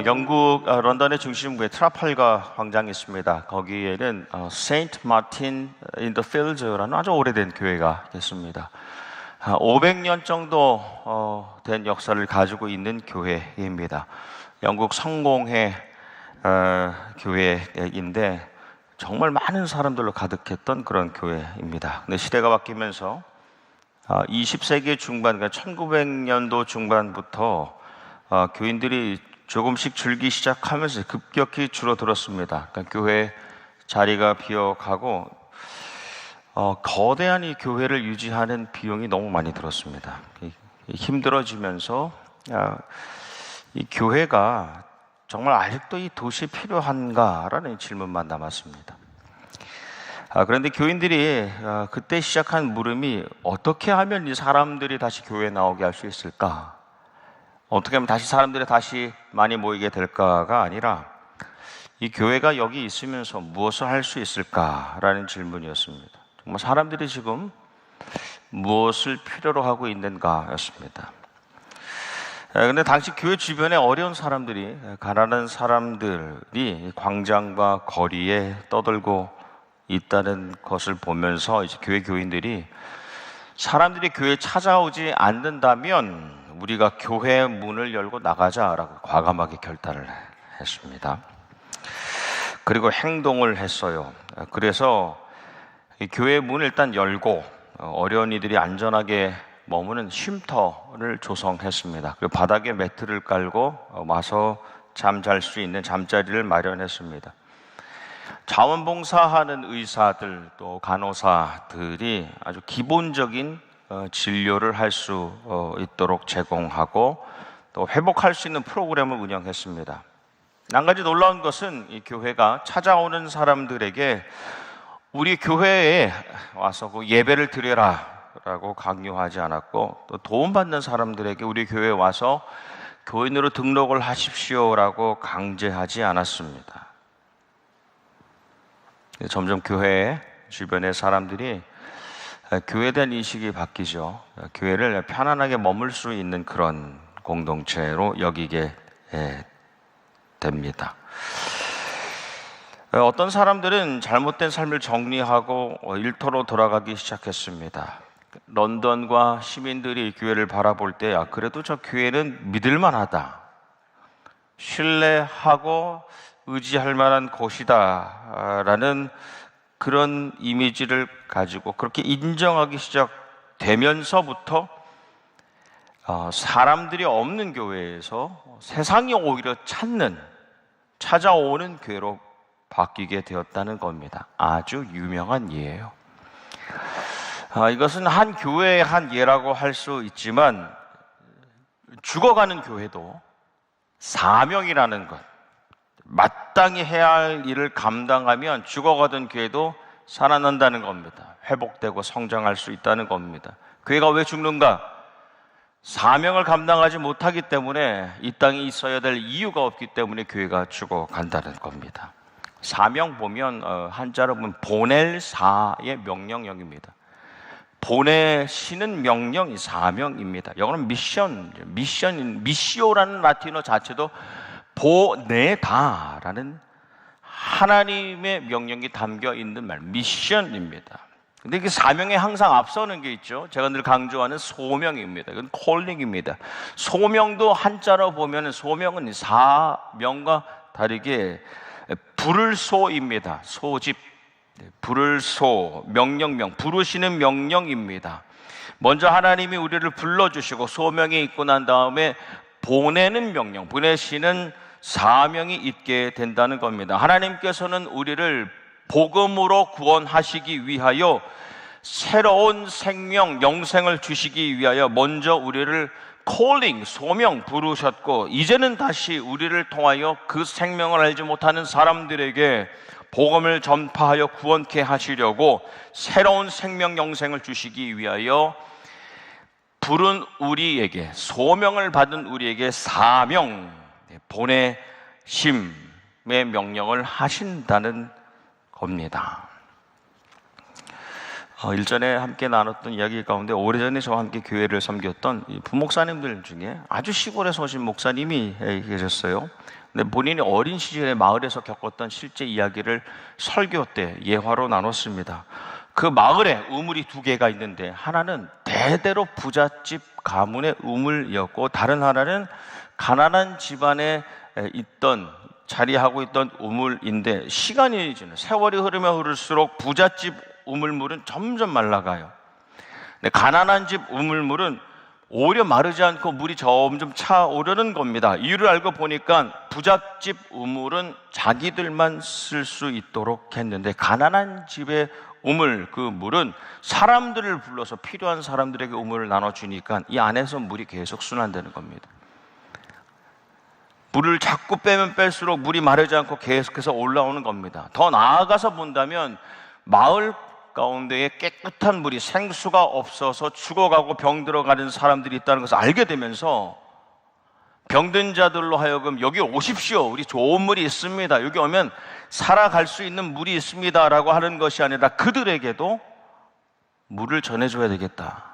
영국 런던의 중심부에 트라팔가 광장이 있습니다. 거기에는 세인트 마틴 인 더 필즈라는 아주 오래된 교회가 있습니다. 500년 정도 된 역사를 가지고 있는 교회입니다. 영국 성공회 교회인데 정말 많은 사람들로 가득했던 그런 교회입니다. 근데 시대가 바뀌면서 20세기 중반, 그러니까 1900년도 중반부터 교인들이 조금씩 줄기 시작하면서 급격히 줄어들었습니다. 그러니까 교회 자리가 비어가고 거대한 이 교회를 유지하는 비용이 너무 많이 들었습니다. 힘들어지면서 이 교회가 정말 아직도 이 도시에 필요한가라는 질문만 남았습니다. 그런데 교인들이 그때 시작한 물음이 어떻게 하면 이 사람들이 다시 교회에 나오게 할 수 있을까? 어떻게 하면 다시 사람들이 다시 많이 모이게 될까가 아니라 이 교회가 여기 있으면서 무엇을 할 수 있을까라는 질문이었습니다. 정말 사람들이 지금 무엇을 필요로 하고 있는가였습니다. 그런데 당시 교회 주변에 어려운 사람들이, 가난한 사람들이 광장과 거리에 떠들고 있다는 것을 보면서 이제 교회 교인들이 사람들이 교회에 찾아오지 않는다면 우리가 교회 문을 열고 나가자라고 과감하게 결단을 했습니다. 그리고 행동을 했어요. 그래서 교회 문을 일단 열고 어려운 이들이 안전하게 머무는 쉼터를 조성했습니다. 그리고 바닥에 매트를 깔고 와서 잠잘 수 있는 잠자리를 마련했습니다. 자원봉사하는 의사들 또 간호사들이 아주 기본적인 진료를 할 수 있도록 제공하고 또 회복할 수 있는 프로그램을 운영했습니다. 한 가지 놀라운 것은 이 교회가 찾아오는 사람들에게 우리 교회에 와서 예배를 드려라 라고 강요하지 않았고, 또 도움받는 사람들에게 우리 교회에 와서 교인으로 등록을 하십시오 라고 강제하지 않았습니다. 점점 교회 주변의 사람들이 교회에 대한 인식이 바뀌죠. 교회를 편안하게 머물 수 있는 그런 공동체로 여기게 됩니다. 어떤 사람들은 잘못된 삶을 정리하고 일터로 돌아가기 시작했습니다. 런던과 시민들이 교회를 바라볼 때 그래도 저 교회는 믿을만하다, 신뢰하고 의지할 만한 곳이다 라는 그런 이미지를 가지고 그렇게 인정하기 시작되면서부터 사람들이 없는 교회에서 세상이 오히려 찾아오는 교회로 바뀌게 되었다는 겁니다. 아주 유명한 예예요. 이것은 한 교회의 한 예라고 할 수 있지만 죽어가는 교회도 사명이라는 것, 마땅히 해야 할 일을 감당하면 죽어가던 교회도 살아난다는 겁니다. 회복되고 성장할 수 있다는 겁니다. 교회가 왜 죽는가? 사명을 감당하지 못하기 때문에, 이 땅에 있어야 될 이유가 없기 때문에 교회가 죽어간다는 겁니다. 사명 보면 한자로 보면 보낼 사의 명령형입니다. 보내시는 명령이 사명입니다. 영어는 미시오라는 라틴어 자체도 보내다라는 하나님의 명령이 담겨 있는 말, 미션입니다. 근데 이게 사명에 항상 앞서는 게 있죠. 제가 늘 강조하는 소명입니다. 이건 콜링입니다. 소명도 한자로 보면 소명은 사명과 다르게 부를 소입니다. 소집, 부를 소, 명령명, 부르시는 명령입니다. 먼저 하나님이 우리를 불러주시고 소명이 있고 난 다음에 보내는 명령, 보내시는 사명이 있게 된다는 겁니다. 하나님께서는 우리를 복음으로 구원하시기 위하여 새로운 생명, 영생을 주시기 위하여 먼저 우리를 calling, 소명 부르셨고, 이제는 다시 우리를 통하여 그 생명을 알지 못하는 사람들에게 복음을 전파하여 구원케 하시려고 새로운 생명, 영생을 주시기 위하여 부른 우리에게, 소명을 받은 우리에게 사명, 보내심의 명령을 하신다는 겁니다. 일전에 함께 나눴던 이야기 가운데 오래전에 저와 함께 교회를 섬겼던 부목사님들 중에 아주 시골에서 오신 목사님이 계셨어요. 근데 본인이 어린 시절에 마을에서 겪었던 실제 이야기를 설교 때 예화로 나눴습니다. 그 마을에 우물이 두 개가 있는데 하나는 대대로 부잣집 가문의 우물이었고 다른 하나는 가난한 집안에 자리하고 있던 우물인데 시간이 지나 세월이 흐르면 흐를수록 부잣집 우물물은 점점 말라가요. 근데 가난한 집 우물물은 오히려 마르지 않고 물이 점점 차오르는 겁니다. 이유를 알고 보니까 부잣집 우물은 자기들만 쓸 수 있도록 했는데 가난한 집의 우물, 그 물은 사람들을 불러서 필요한 사람들에게 우물을 나눠주니까 이 안에서 물이 계속 순환되는 겁니다. 물을 자꾸 빼면 뺄수록 물이 마르지 않고 계속해서 올라오는 겁니다. 더 나아가서 본다면 마을 가운데에 깨끗한 물이 생수가 없어서 죽어가고 병들어가는 사람들이 있다는 것을 알게 되면서 병든 자들로 하여금 여기 오십시오, 우리 좋은 물이 있습니다, 여기 오면 살아갈 수 있는 물이 있습니다 라고 하는 것이 아니라 그들에게도 물을 전해줘야 되겠다.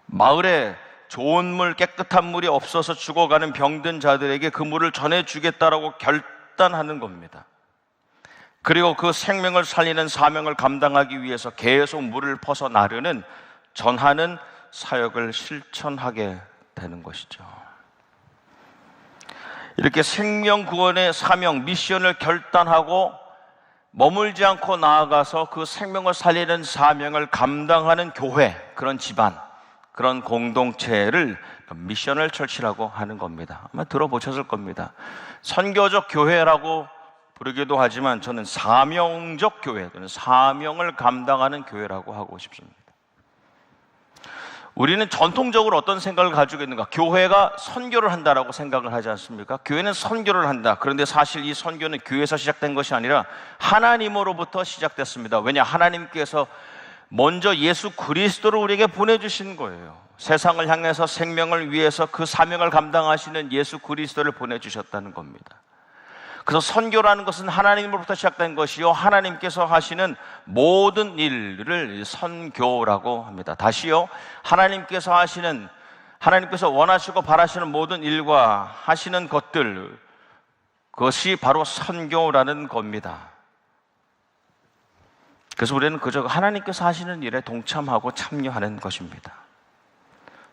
마을에 좋은 물, 깨끗한 물이 없어서 죽어가는 병든 자들에게 그 물을 전해주겠다라고 결단하는 겁니다. 그리고 그 생명을 살리는 사명을 감당하기 위해서 계속 물을 퍼서 나르는, 전하는 사역을 실천하게 되는 것이죠. 이렇게 생명 구원의 사명, 미션을 결단하고 머물지 않고 나아가서 그 생명을 살리는 사명을 감당하는 교회, 그런 집안, 그런 공동체를 미셔널 처치라고 하는 겁니다. 아마 들어보셨을 겁니다. 선교적 교회라고 부르기도 하지만 저는 사명적 교회, 사명을 감당하는 교회라고 하고 싶습니다. 우리는 전통적으로 어떤 생각을 가지고 있는가? 교회가 선교를 한다라고 생각을 하지 않습니까? 교회는 선교를 한다. 그런데 사실 이 선교는 교회에서 시작된 것이 아니라 하나님으로부터 시작됐습니다. 왜냐? 하나님께서 먼저 예수 그리스도를 우리에게 보내주신 거예요. 세상을 향해서 생명을 위해서 그 사명을 감당하시는 예수 그리스도를 보내주셨다는 겁니다. 그래서 선교라는 것은 하나님으로부터 시작된 것이요, 하나님께서 하시는 모든 일을 선교라고 합니다. 다시요, 하나님께서 원하시고 바라시는 모든 일과 하시는 것들, 그것이 바로 선교라는 겁니다. 그래서 우리는 그저 하나님께서 하시는 일에 동참하고 참여하는 것입니다.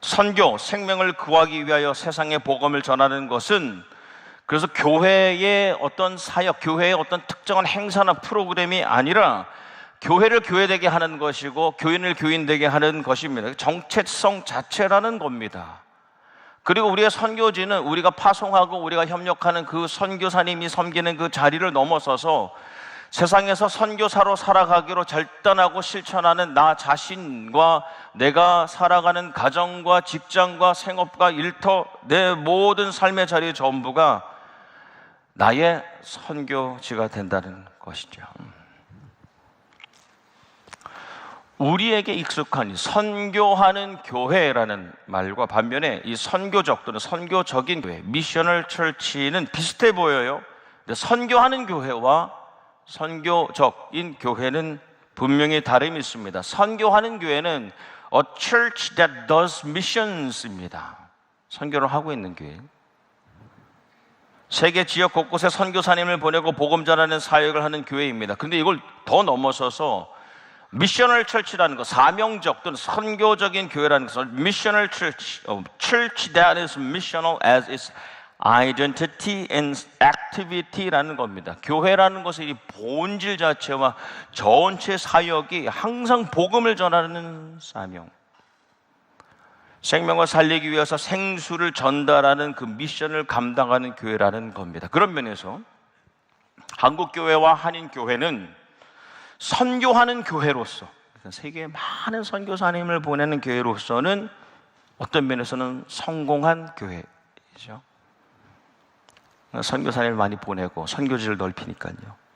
선교, 생명을 구하기 위하여 세상에 복음을 전하는 것은 그래서 교회의 어떤 사역, 교회의 어떤 특정한 행사나 프로그램이 아니라 교회를 교회되게 하는 것이고 교인을 교인되게 하는 것입니다. 정체성 자체라는 겁니다. 그리고 우리의 선교지는 우리가 파송하고 우리가 협력하는 그 선교사님이 섬기는 그 자리를 넘어서서 세상에서 선교사로 살아가기로 결단하고 실천하는 나 자신과 내가 살아가는 가정과 직장과 생업과 일터, 내 모든 삶의 자리 전부가 나의 선교지가 된다는 것이죠. 우리에게 익숙한 이 선교하는 교회라는 말과 반면에 이 선교적 또는 선교적인 교회, 미셔널 철치는 비슷해 보여요. 근데 선교하는 교회와 선교적인 교회는 분명히 다름이 있습니다. 선교하는 교회는 a church that does missions입니다. 선교를 하고 있는 교회. 세계 지역 곳곳에 선교사님을 보내고 복음 전하는 사역을 하는 교회입니다. 근데 이걸 더 넘어서서 미셔널 철치라는 것, 사명적 또는 선교적인 교회라는 것은 미셔널 철치, church that is missional as its identity and activity라는 겁니다. 교회라는 것의 이 본질 자체와 전체 사역이 항상 복음을 전하는 사명, 생명을 살리기 위해서 생수를 전달하는 그 미션을 감당하는 교회라는 겁니다. 그런 면에서 한국교회와 한인교회는 선교하는 교회로서, 세계에 많은 선교사님을 보내는 교회로서는 어떤 면에서는 성공한 교회이죠. 선교사님을 많이 보내고 선교지를 넓히니까요.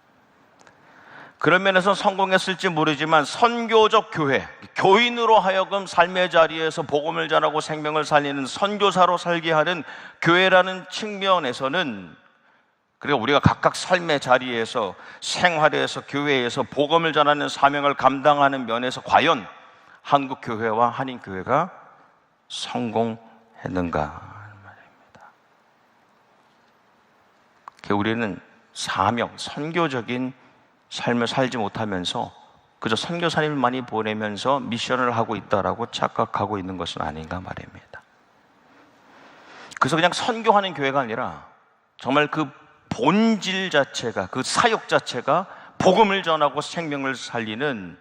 그런 면에서 성공했을지 모르지만 선교적 교회, 교인으로 하여금 삶의 자리에서 복음을 전하고 생명을 살리는 선교사로 살게 하는 교회라는 측면에서는, 그리고 우리가 각각 삶의 자리에서, 생활에서, 교회에서 복음을 전하는 사명을 감당하는 면에서 과연 한국교회와 한인교회가 성공했는가? 우리는 사명, 선교적인 삶을 살지 못하면서 그저 선교사님을 많이 보내면서 미션을 하고 있다라고 착각하고 있는 것은 아닌가 말입니다. 그래서 그냥 선교하는 교회가 아니라 정말 그 본질 자체가, 그 사역 자체가 복음을 전하고 생명을 살리는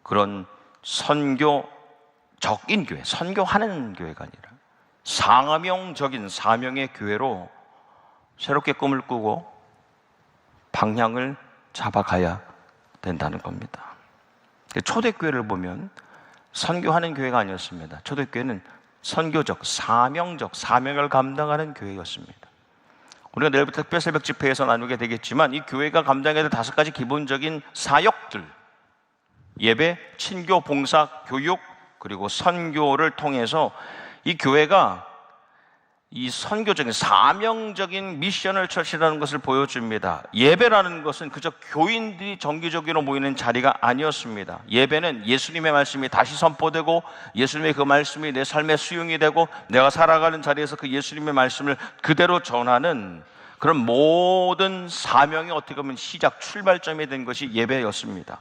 그런 선교적인 교회, 선교하는 교회가 아니라 사명적인 사명의 교회로 새롭게 꿈을 꾸고 방향을 잡아가야 된다는 겁니다. 초대교회를 보면 선교하는 교회가 아니었습니다. 초대교회는 선교적, 사명적, 사명을 감당하는 교회였습니다. 우리가 내일부터 특별새벽 집회에서 나누게 되겠지만 이 교회가 감당해야 될 5가지 기본적인 사역들, 예배, 친교, 봉사, 교육, 그리고 선교를 통해서 이 교회가 이 선교적인 사명적인 미션을 처치하는 것을 보여줍니다. 예배라는 것은 그저 교인들이 정기적으로 모이는 자리가 아니었습니다. 예배는 예수님의 말씀이 다시 선포되고 예수님의 그 말씀이 내 삶의 수용이 되고 내가 살아가는 자리에서 그 예수님의 말씀을 그대로 전하는 그런 모든 사명이 어떻게 보면 시작, 출발점이 된 것이 예배였습니다.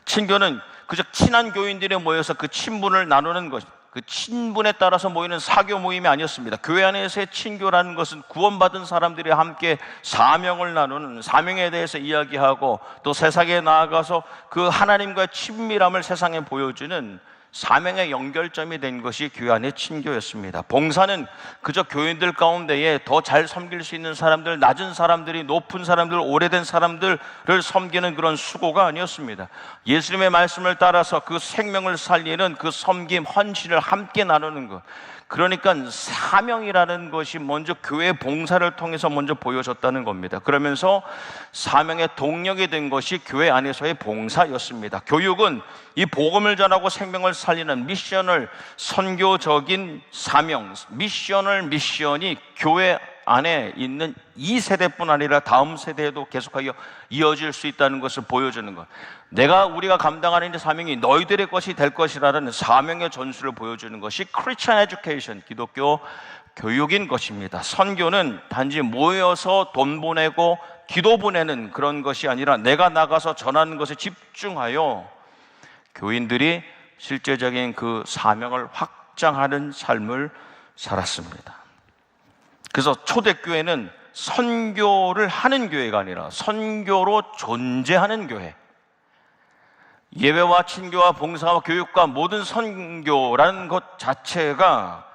친교는 그저 친한 교인들이 모여서 그 친분을 나누는 것, 그 친분에 따라서 모이는 사교 모임이 아니었습니다. 교회 안에서의 친교라는 것은 구원받은 사람들이 함께 사명을 나누는, 사명에 대해서 이야기하고 또 세상에 나아가서 그 하나님과의 친밀함을 세상에 보여주는 사명의 연결점이 된 것이 교회 안의 친교였습니다. 봉사는 그저 교인들 가운데에 더 잘 섬길 수 있는 사람들, 낮은 사람들이 높은 사람들, 오래된 사람들을 섬기는 그런 수고가 아니었습니다. 예수님의 말씀을 따라서 그 생명을 살리는 그 섬김, 헌신을 함께 나누는 것, 그러니까 사명이라는 것이 먼저 교회 봉사를 통해서 먼저 보여졌다는 겁니다. 그러면서 사명의 동력이 된 것이 교회 안에서의 봉사였습니다. 교육은 이 복음을 전하고 생명을 살리는 미션을, 선교적인 사명, 미션이 교회 안에 있는 이 세대뿐 아니라 다음 세대에도 계속하여 이어질 수 있다는 것을 보여주는 것, 우리가 감당하는 사명이 너희들의 것이 될 것이라는 사명의 전수를 보여주는 것이 Christian Education, 기독교 교육인 것입니다. 선교는 단지 모여서 돈 보내고 기도 보내는 그런 것이 아니라 내가 나가서 전하는 것에 집중하여 교인들이 실제적인 그 사명을 확장하는 삶을 살았습니다. 그래서 초대교회는 선교를 하는 교회가 아니라 선교로 존재하는 교회, 예배와 친교와 봉사와 교육과 모든 선교라는 것 자체가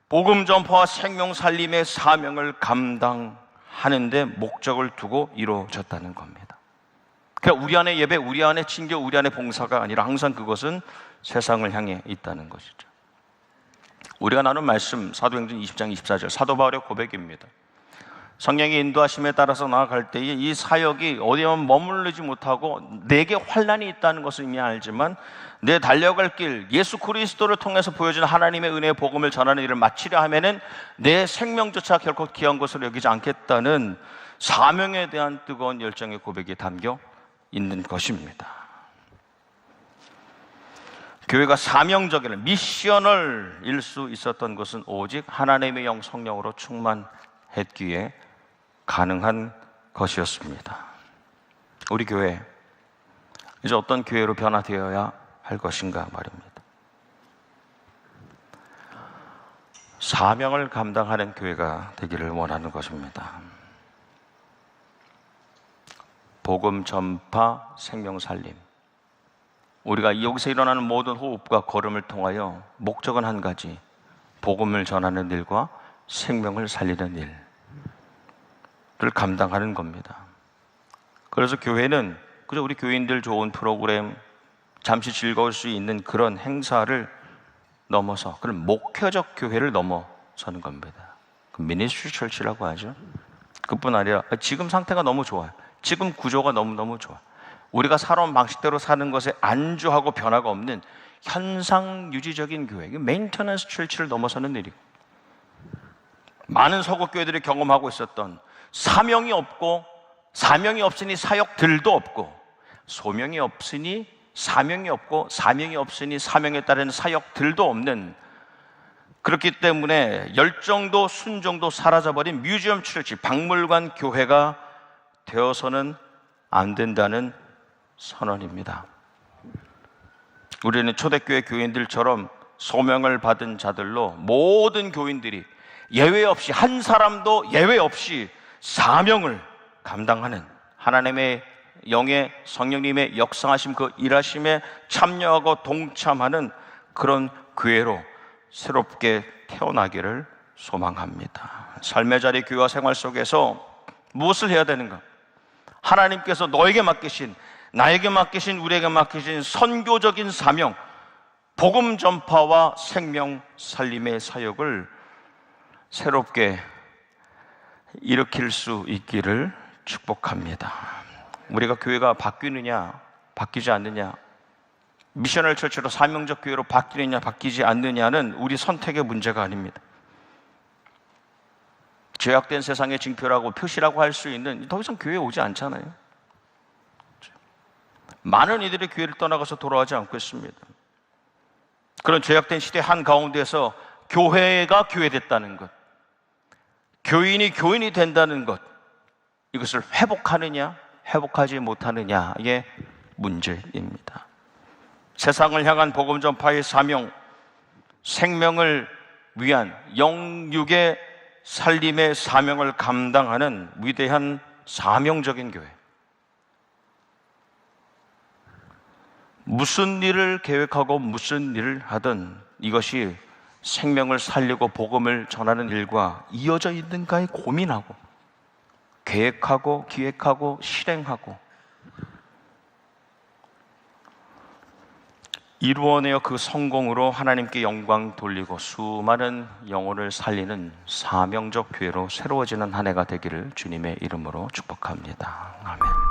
복음 전파와 생명 살림의 사명을 감당하는 데 목적을 두고 이루어졌다는 겁니다. 그러니까 우리 안에 예배, 우리 안에 친교, 우리 안에 봉사가 아니라 항상 그것은 세상을 향해 있다는 것이죠. 우리가 나눈 말씀 사도행전 20장 24절 사도 바울의 고백입니다. 성령의 인도하심에 따라서 나아갈 때에 이 사역이 어디에만 머무르지 못하고 내게 환난이 있다는 것을 이미 알지만 내 달려갈 길, 예수 그리스도를 통해서 보여주는 하나님의 은혜의 복음을 전하는 일을 마치려 하면은 내 생명조차 결코 귀한 것으로 여기지 않겠다는 사명에 대한 뜨거운 열정의 고백이 담겨 있는 것입니다. 교회가 사명적인 미셔널일 수 있었던 것은 오직 하나님의 영 성령으로 충만했기에 가능한 것이었습니다. 우리 교회 이제 어떤 교회로 변화되어야 할 것인가 말입니다. 사명을 감당하는 교회가 되기를 원하는 것입니다. 복음 전파, 생명 살림. 우리가 여기서 일어나는 모든 호흡과 걸음을 통하여 목적은 한 가지, 복음을 전하는 일과 생명을 살리는 일을 감당하는 겁니다. 그래서 교회는 그저 우리 교인들 좋은 프로그램, 잠시 즐거울 수 있는 그런 행사를 넘어서 그런 목회적 교회를 넘어서는 겁니다. 그 미니스트리 철치라고 하죠. 그뿐 아니라 지금 상태가 너무 좋아요. 지금 구조가 너무너무 좋아. 우리가 살아온 방식대로 사는 것에 안주하고 변화가 없는 현상 유지적인 교회, 메인터넌스 철치를 넘어서는 일이고, 많은 서구 교회들이 경험하고 있었던 사명이 없고 사명이 없으니 사역들도 없고, 소명이 없으니 사명이 없고 사명이 없으니 사명에 따른 사역들도 없는 그렇기 때문에 열정도 순종도 사라져버린 뮤지엄 처치, 박물관 교회가 되어서는 안 된다는 선언입니다. 우리는 초대교회 교인들처럼 소명을 받은 자들로 모든 교인들이 예외 없이, 한 사람도 예외 없이 사명을 감당하는, 하나님의 영의 성령님의 역사하심, 그 일하심에 참여하고 동참하는 그런 교회로 새롭게 태어나기를 소망합니다. 삶의 자리, 교회와 생활 속에서 무엇을 해야 되는가? 하나님께서 너에게 맡기신, 나에게 맡기신, 우리에게 맡기신 선교적인 사명, 복음 전파와 생명 살림의 사역을 새롭게 일으킬 수 있기를 축복합니다. 우리가 교회가 바뀌느냐 바뀌지 않느냐, 미셔널 처치로 사명적 교회로 바뀌느냐 바뀌지 않느냐는 우리 선택의 문제가 아닙니다. 죄악된 세상의 징표라고 표시라고 할 수 있는, 더 이상 교회에 오지 않잖아요. 많은 이들이 교회를 떠나가서 돌아오지 않고 있습니다. 그런 죄악된 시대 한가운데서 교회가 교회됐다는 것, 교인이 교인이 된다는 것, 이것을 회복하느냐 회복하지 못하느냐의 문제입니다. 세상을 향한 복음 전파의 사명, 생명을 위한 영육의 살림의 사명을 감당하는 위대한 사명적인 교회. 무슨 일을 계획하고 무슨 일을 하든 이것이 생명을 살리고 복음을 전하는 일과 이어져 있는가에 고민하고, 계획하고 기획하고 실행하고, 이루어내어 그 성공으로 하나님께 영광 돌리고 수많은 영혼을 살리는 사명적 교회로 새로워지는 한 해가 되기를 주님의 이름으로 축복합니다. 아멘.